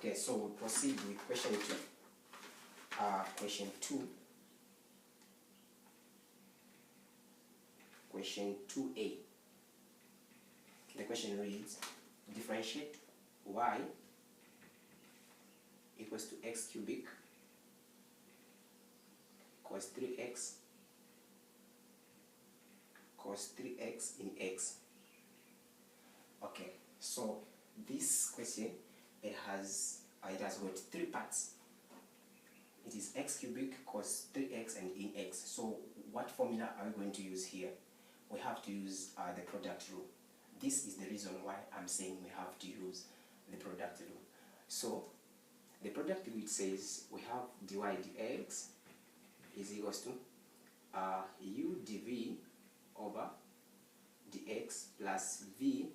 Okay, so we proceed with question 2. Question 2. Question 2a. The question reads, differentiate y equals to x cubic cos 3x cos 3x in x. Okay, so this question, it has got 3 parts. It is x cubic cos 3x and in x. So what formula are we going to use here? We have to use the product rule. This is the reason why I'm saying we have to use the product rule. So the product rule, it says we have dy dx is equals to u dv over dx plus v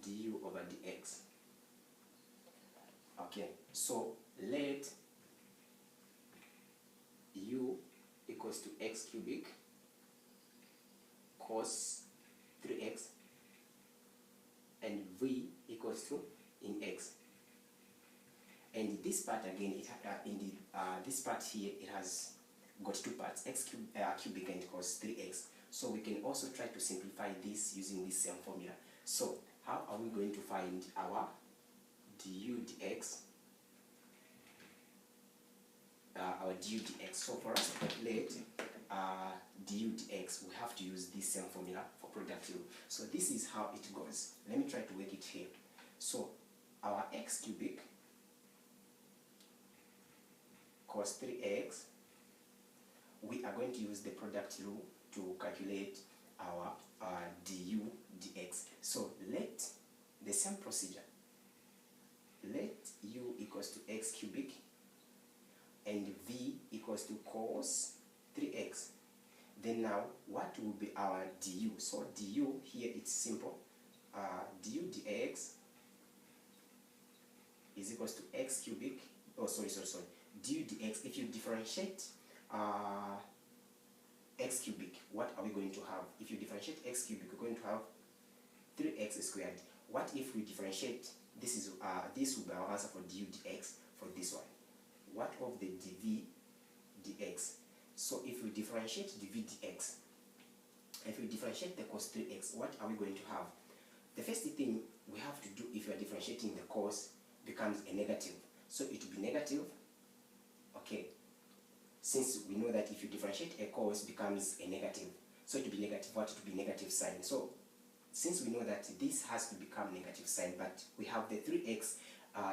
du over dx. Okay, so let u equals to x cubic cos 3x and v equals to in x. And this part again, this part here, it has got 2 parts, x cubic and cos 3x. So we can also try to simplify this using this same formula. So how are we going to find our du dx? So for us to calculate du dx, we have to use this same formula for product rule. So this is how it goes. Let me try to work it here. So our x cubic cos 3x, we are going to use the product rule to calculate our du dx. So let the same procedure, let u equals to x cubic and v equals to cos 3x. Then now, what will be our du? So du here, it's simple. Du dx is equals to x cubic. Oh, sorry. Du dx, if you differentiate x cubic, what are we going to have? If you differentiate x cubic, we're going to have 3x squared. What if we differentiate, this will be our answer for du dx for this one. What of the dv dx? So if we differentiate dv dx, if we differentiate the cos 3x, what are we going to have? The first thing we have to do, if we are differentiating the cos, becomes a negative. So it will be negative. Okay, since we know that if you differentiate a cos, becomes a negative, so it will be negative. What? It will be negative sign. So since we know that this has to become negative sign, but we have the 3x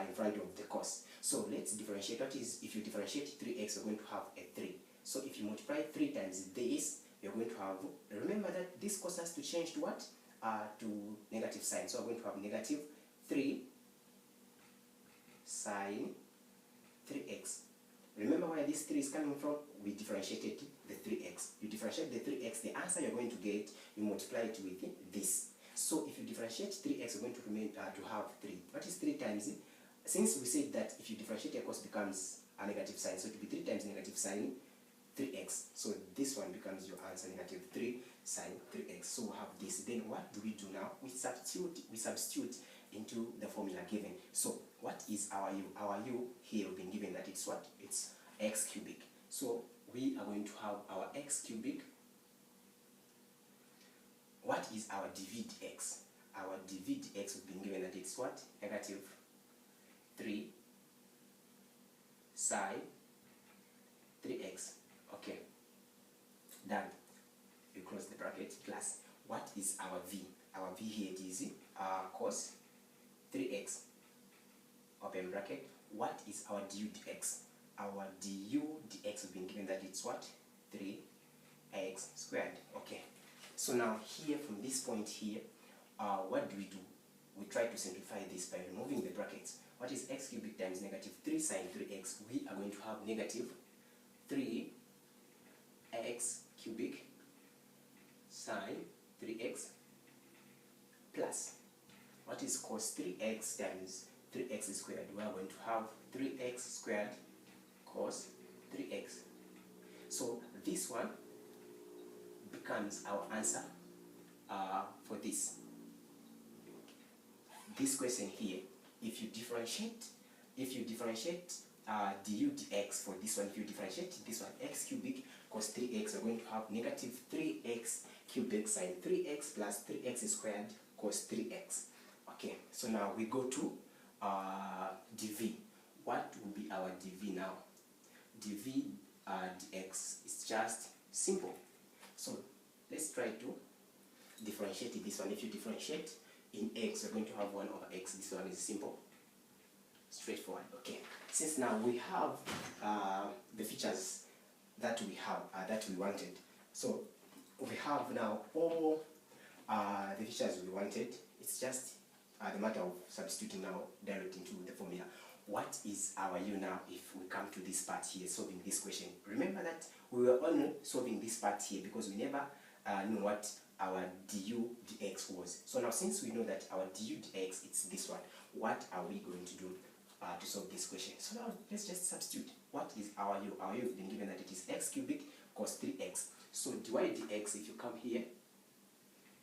in front of the cos, so let's differentiate. What is, if you differentiate 3x, we're going to have a 3. So if you multiply 3 times this, you're going to have, remember that this cos has to change to what? To negative sign. So we're going to have negative 3 sine 3x. Remember where this 3 is coming from? We differentiated the 3x. You differentiate the 3x, the answer you're going to get, you multiply it with this. So if you differentiate 3x, you're going to remain to have 3. What is 3 times? Since we said that if you differentiate a cos, becomes a negative sign, so it will be 3 times negative sine 3x. So this one becomes your answer, negative 3 sine 3x. So we have this. Then what do we do now? We substitute into the formula given. So what is our u? Our u here, we've been given that it's what? It's x cubic. So we are going to have our x cubic. What is our dv dx? Our dv dx, we've been given that it's what? Negative 3 sine 3x. Okay, done. You close the bracket plus, what is our v? Our v here, it is cos 3x, open bracket. What is our du dx? Our du dx, we've been given that it's what? 3x squared. Okay, so now here, from this point here, what do? We try to simplify this by removing the brackets. What is x cubic times negative 3 sine 3x? We are going to have negative 3x cubic sine 3x plus, what is cos 3x times 3x squared? We are going to have 3x squared cos 3x. So this one becomes our answer for this question here. If you differentiate if you differentiate du dx for this one, if you differentiate this one, x cubic cos 3x, we're going to have negative 3x cubic sine 3x plus 3x squared cos 3x. Okay, so now we go to dv. What will be our dv now? dv dx is just simple. So let's try to differentiate this one. If you differentiate in x, we're going to have 1 over x. This one is simple, straightforward. Okay, since now we have the features that we have that we wanted, so we have now all the features we wanted. It's just the matter of substituting now directly into the formula. What is our u now if we come to this part here, solving this question? Remember that we were only solving this part here because we never know what our du dx was. So now since we know that our du dx is this one, what are we going to do to solve this question? So now let's just substitute. What is our u? Our u has been given that it is x cubic cos 3x. So dy dx, if you come here,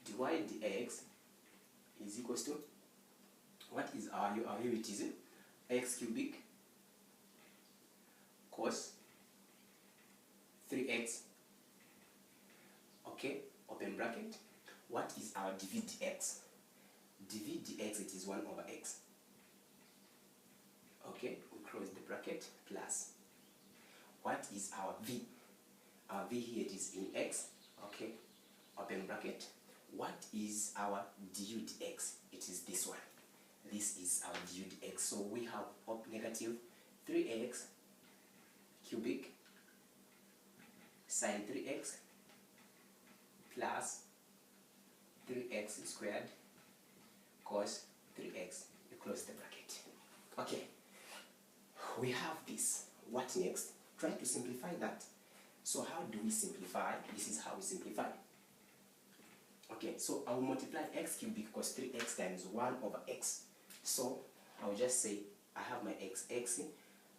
dy dx is equals to, what is our u? Our u, it is x cubic cos 3x, okay, open bracket. What is our dv dx? dv dx, it is 1 over x, okay, we close the bracket, plus what is our v? Our v here, it is in x, okay, open bracket. What is our du dx? It is this one. This is our du dx. So we have negative 3x cubic sine 3x plus 3x squared cos 3x. You close the bracket. Okay, we have this. What next? Try to simplify that. So how do we simplify? This is how we simplify. Okay, so I will multiply x cubic cos 3x times 1 over x. So I will just say I have my x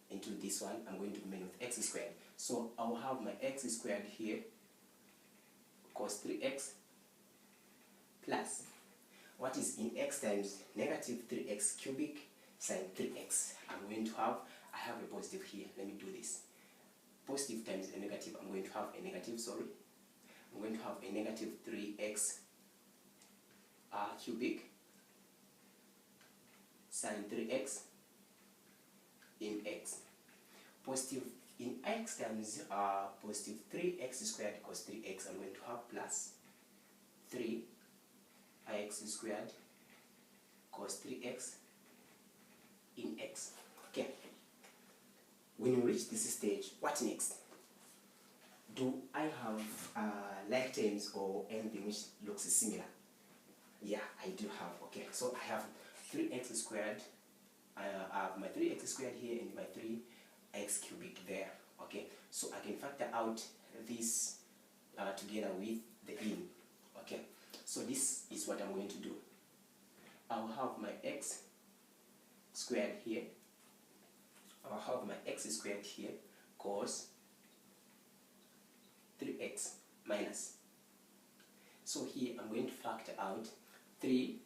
into this one. I'm going to remain with x squared. So I will have my x squared here cos 3x plus what is in x times negative 3x cubic sine 3x. I'm going to have, I have a positive here. Let me do this. Positive times a negative, I'm going to have a negative, sorry. I'm going to have a negative 3x cubic sine 3x in x. Positive in x times positive 3x squared cos 3x, I'm going to have plus 3x squared cos 3x in x. Okay. When you reach this stage, what next? Do I have like terms or anything which looks similar? Yeah, I do have. Okay, so I have 3x squared. I have my 3x squared here and my 3x cubic there. Okay, so I can factor out this together with the in. Okay, so this is what I'm going to do. I'll have my x squared here. I'll have my x squared here cos 3x minus. So here I'm going to factor out 3x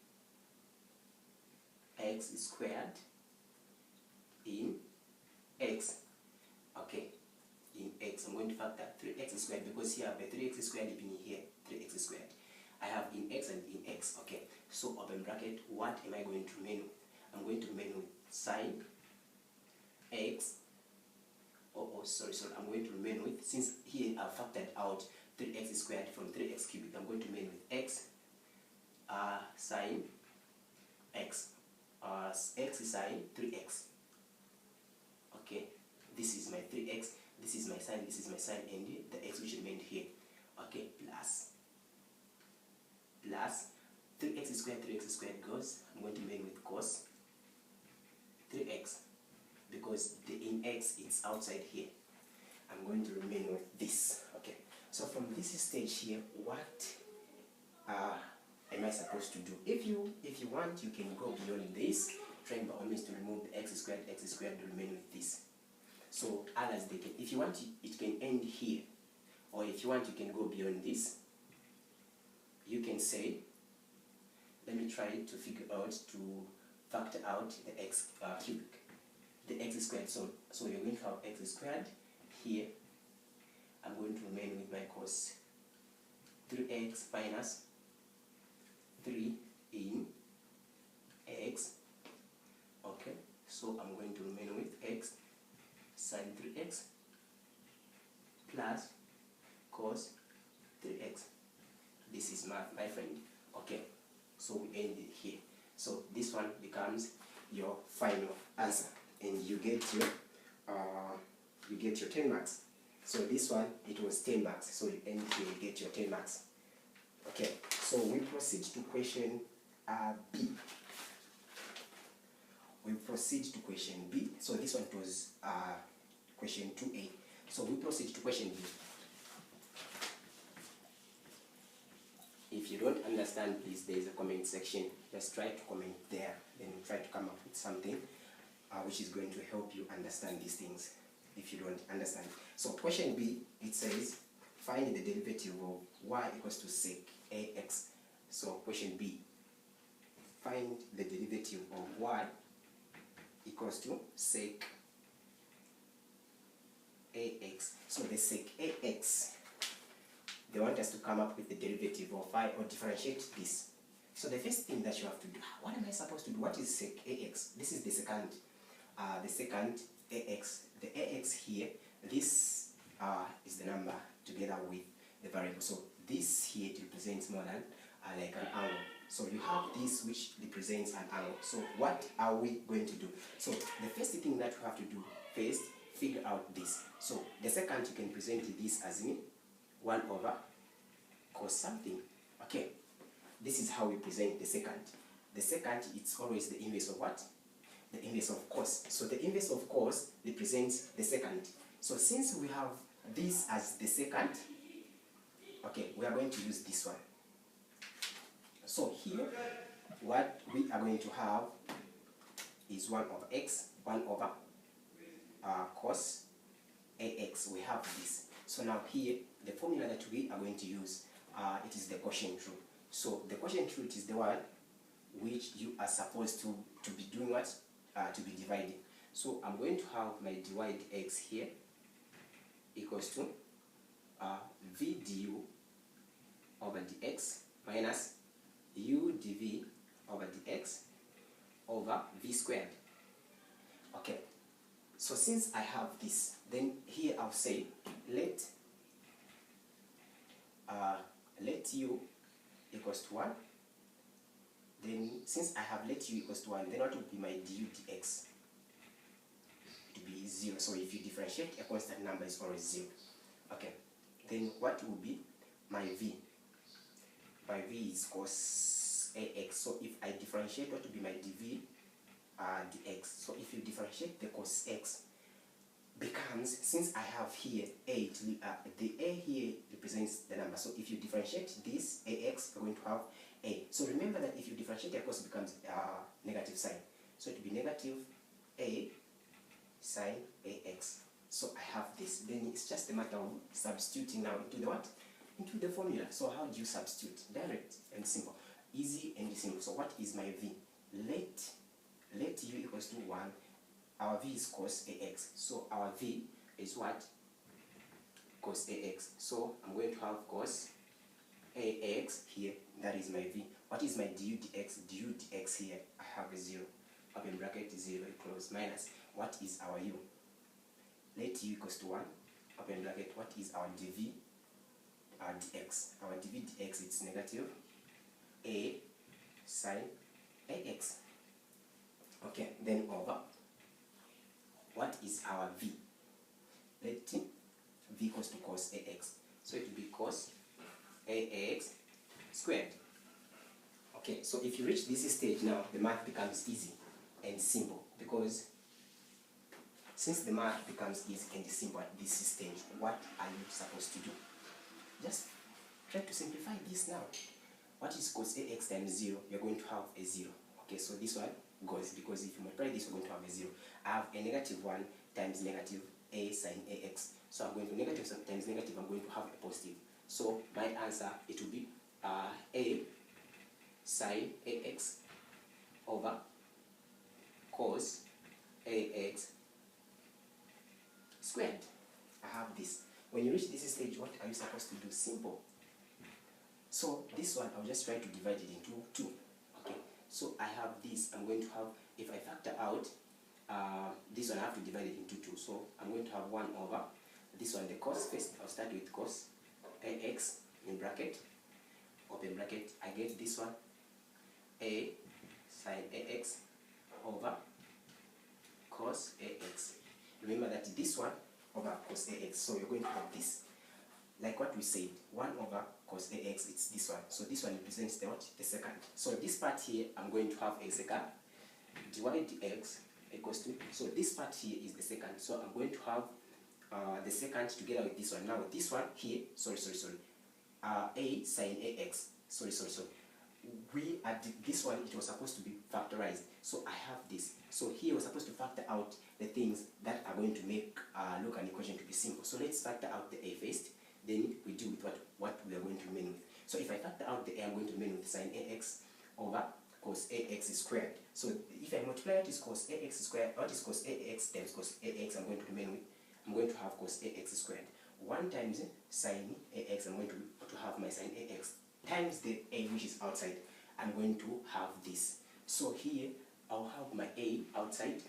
squared in x. Okay, in x I'm going to factor 3x squared because here I have a 3x squared in here, 3x squared. I have in x and in x. Okay, so open bracket, what am I going to remain with? I'm going to remain with sine x. Sorry, I'm going to remain with, since here I've factored out 3x squared from 3x cubic, I'm going to remain with x sine x, x sine 3x. Okay, this is my 3x, this is my sine, this is my sine, and the x which remained here. Okay, plus 3x squared goes, I'm going to remain with cos 3x because the in x is outside here. I'm going to remain with this. Okay, so from this stage here, what am I supposed to do? If you want, you can go beyond this, trying by all means to remove the x squared to remain with this. So others, they can, if you want, it can end here, or if you want, you can go beyond this. You can say, let me try to figure out to factor out the x cubic. the x squared. So you're going to have x squared here. I'm going to remain with my cos 3x minus 3 in x. Okay, so I'm going to remain with x sin 3x plus cos 3x. This is my friend. Okay, so we end it here. So this one becomes your final answer, and you get your 10 marks. So this one, it was 10 marks. So you end here, you get your 10 marks. Okay, so we proceed to question B. We proceed to question B. So this one was question 2A. So we proceed to question B. If you don't understand, please, there is a comment section. Just try to comment there. Then try to come up with something which is going to help you understand these things if you don't understand. So question B, it says, find the derivative of y equals to sec ax. So question B, find the derivative of y equals to sec ax. So the sec ax, they want us to come up with the derivative of y or differentiate this. So the first thing that you have to do, what am I supposed to do? What is sec ax? This is the second ax. The ax here, this is the number together with the variable. So this here it represents more than like an angle. So you have this which represents an angle. So what are we going to do? So the first thing that you have to do first, figure out this. So the second, you can present this as 1 over cos something. Okay, this is how we present the second. The second, it's always the inverse of what? The inverse of cos. So the inverse of cos represents the second. So since we have this as the second, okay, we are going to use this one. So here, what we are going to have is 1 over x, 1 over cos ax. We have this. So now here, the formula that we are going to use, it is the quotient rule. So the quotient rule is the one which you are supposed to be doing what? To be dividing. So I'm going to have my divide x here equals to v du over dx minus u dv over dx over v squared. Okay, so since I have this, then here I'll say let u equals to 1. Then since I have let u equals to 1, then what will be my du dx? To be 0. So if you differentiate a constant number, is always 0. Okay, then what will be my v? My v is cos ax. So if I differentiate, what will be my dv dx? So if you differentiate the cos x, becomes, since I have here a, the a here represents the number. So if you differentiate this ax, you're going to have a. So remember that if you differentiate, of course, it becomes negative sign. So it will be negative a sine ax. So I have this. Then it's just a matter of substituting now into the what? Into the formula. So how do you substitute? Direct and simple. Easy and simple. So what is my v? Let u equals to 1. Our v is cos ax. So our v is what? Cos ax. So I'm going to have cos ax here. That is my v. What is my du dx? Du dx here, I have a 0. Open bracket, 0, close, minus. What is our u? Let u equals to 1. Open bracket. What is our dv? Dx. Our dv dx, it's negative a sine ax. Okay, then over. What is our v? Let v equals to cos ax. So it will be cos ax squared. Okay, so if you reach this stage now, the math becomes easy and simple, because since the math becomes easy and simple at this stage, what are you supposed to do? Just try to simplify this now. What is cos ax times 0? You're going to have a 0. Okay, so this one goes, because if you multiply this, you're going to have a 0. I have a negative 1 times negative a sine ax. So I'm going to negative times negative, I'm going to have a positive. So my answer, it will be a sine ax over cos ax are you supposed to do? Simple. So this one, I'll just try to divide it into 2. Okay, so I have this, I'm going to have, if I factor out this one, I have to divide it into 2. So I'm going to have 1 over this one, the cos. First, I'll start with cos ax in bracket, open bracket. I get this one, a sin ax over cos ax. Remember that this one over cos ax. So you're going to have this, like what we said, 1 over cos ax, it's this one. So this one represents the what? The second. So this part here, I'm going to have a second, dy dx equals to, so this part here is the second. So I'm going to have the second together with this one. Now this one here, a sin ax, we add this one, it was supposed to be factorized. So I have this. So here we're supposed to factor out the things that are going to make look an equation to be simple. So let's factor out the a first, then we deal with what we are going to remain with. So if I factor out the a, I'm going to remain with sin ax over cos ax squared. So if I multiply what is cos ax squared, what is cos ax times cos ax, I'm going to remain with, I'm going to have cos ax squared. 1 times sin ax, I'm going to have my sin ax times the a which is outside. I'm going to have this. So here I'll have my a outside.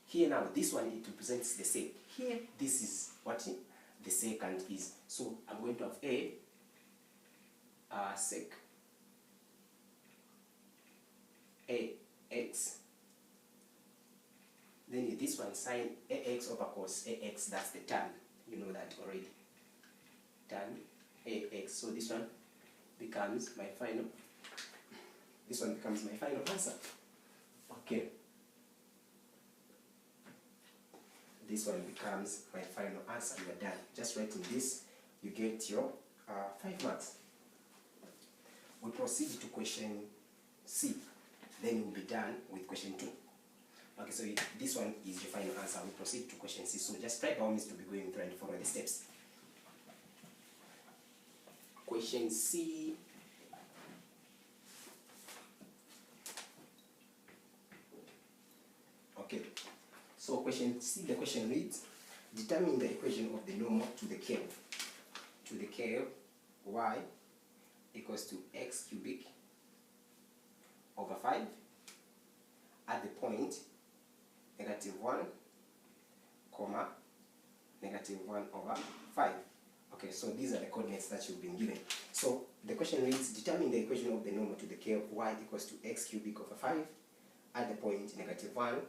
Here now, this one, it represents the sec. Here, this is what the second is. So I'm going to have a sec ax. Then this one, sin ax over cos ax, that's the tan. You know that already. Tan ax. So this one becomes my final. This one becomes my final answer. Okay. This one becomes my final answer. You are done. Just writing this, you get your 5 marks. We proceed to question C. Then we'll be done with question 2. Okay, so this one is your final answer. We proceed to question C. So just try by all means to be going through and follow the steps. Question C. Okay, so question C, the question reads, determine the equation of the normal to the curve. To the curve y equals to x cubic over 5 at the point -1, comma, -1 over 5. Okay, so these are the coordinates that you've been given. So the question reads, determine the equation of the normal to the curve y equals to x cubic over 5 at the point -1,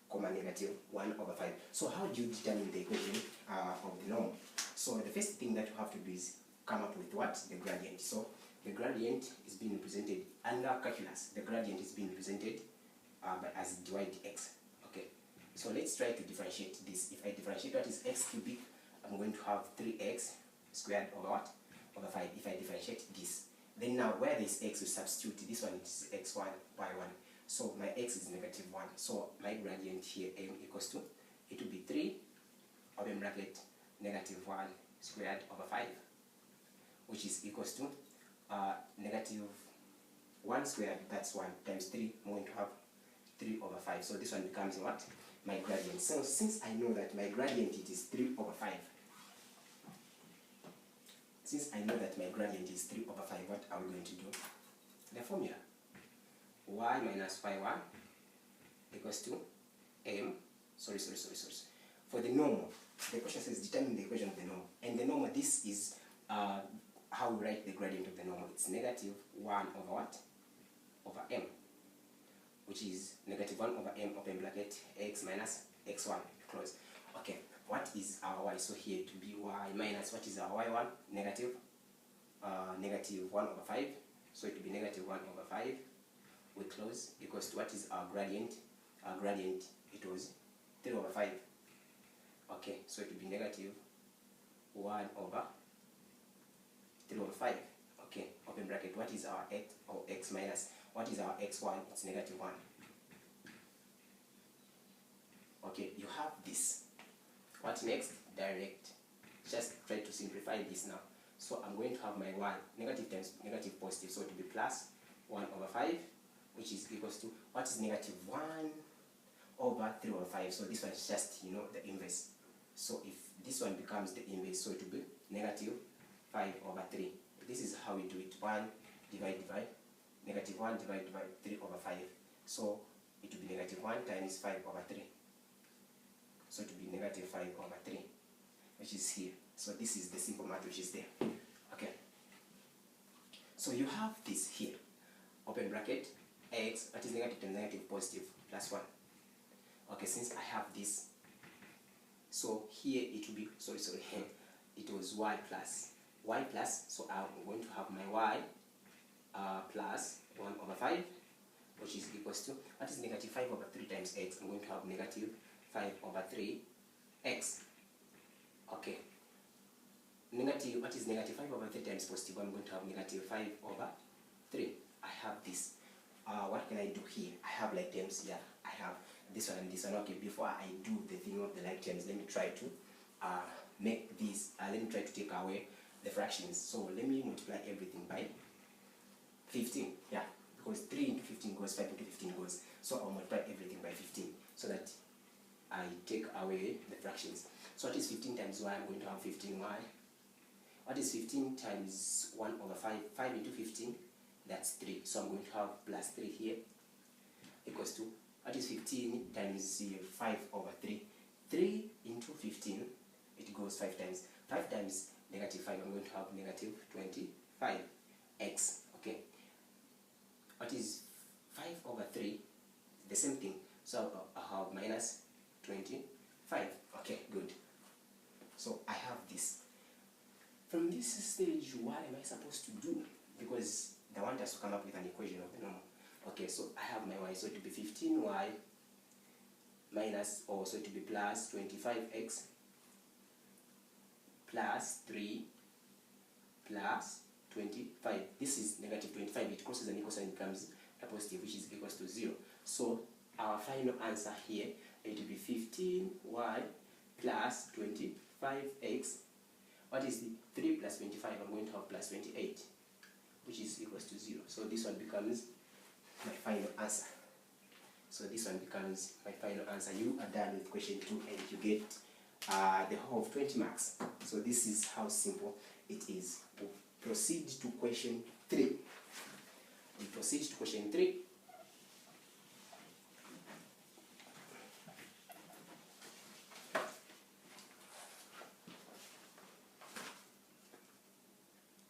comma, -1 over 5. So how do you determine the equation of the normal? So the first thing that you have to do is come up with what? The gradient. So the gradient is being represented under calculus. The gradient is being represented as dy dx. Okay, so let's try to differentiate this. If I differentiate what is x cubic, I'm going to have 3x squared over what? Over 5. If I differentiate this, then now where there is x, we substitute. This one is x1, y1. So my x is -1. So my gradient here, m equals to, it will be 3 open bracket -1 squared over 5, which is equals to -1 squared, that's 1, times 3, I'm going to have 3 over 5. So this one becomes what? My gradient. So since I know that my gradient it is 3 over 5, since I know that my gradient is 3 over 5, what are we going to do? The formula. Y minus y1 equals to m, for the normal, the question says determine the equation of the normal. And the normal, this is how we write the gradient of the normal. It's -1 over what? Over m, which is -1 over m open bracket x minus x1 close. Okay, what is our y? So here to be y minus, what is our y1? -1 over 5. So it will be -1 over 5. We close equals to what is our gradient? Our gradient, it was 3 over 5. Okay, so it will be -1 over 3 over 5. Okay, open bracket. What is our x or x minus? What is our x1? It's -1. Okay, you have this. What next? Direct. Just try to simplify this now. So I'm going to have my y, negative times negative positive, so it will be plus 1 over 5, which is equals to, what is -1 over 3 over 5? So this one is just, the inverse. So if this one becomes the inverse, so it will be 5 over 3. This is how we do it. 1 divide, negative 1 divide 3 over 5. So it will be negative 1 times 5 over 3. So it will be negative 5 over 3, which is here. So this is the simple math which is there. Okay. So you have this here. Open bracket, x, that is negative times negative positive, plus 1. Okay, since I have this, so here it will be, sorry, it was y plus, so I'm going to have my y plus 1 over 5, which is equals to, what is negative 5 over 3 times x? I'm going to have negative 5 over 3 x. Okay. Negative, what is negative 5 over 3 times positive? I'm going to have negative 5 over 3. I have this. What can I do here? I have like terms here. I have this one and this one. Okay, before I do the thing of the like terms, let me try to make this, let me try to take away the fractions. So let me multiply everything by 15. Yeah, because 3 into 15 goes, 5 into 15 goes. So I'll multiply everything by 15 so that I take away the fractions. So what is 15 times y? I'm going to have 15y. What is 15 times 1 over 5? 5 into 15, that's 3. So I'm going to have plus 3 here, equals to, what is 15 times 5 over 3? 3 into 15, it goes 5 times. 5 times negative 5, I'm going to have negative 25x. Okay. What is 5 over 3? The same thing. So I have minus 25. Okay, good. So I have this. From this stage, what am I supposed to do? Because they want us to come up with an equation of the normal. Okay, so I have my y, so it will be 15y minus, or so it will be plus 25x plus 3 plus 25. This is negative 25. It crosses an equal sign, becomes a positive, which is equals to 0. So our final answer here, it will be 15y plus 25x. What is the 3 plus 25? I'm going to have plus 28, which is equals to 0. So this one becomes my final answer. So this one becomes my final answer. You are done with question 2 and you get the whole of 20 marks. So this is how simple it is. We'll proceed to question 3. We proceed to question 3.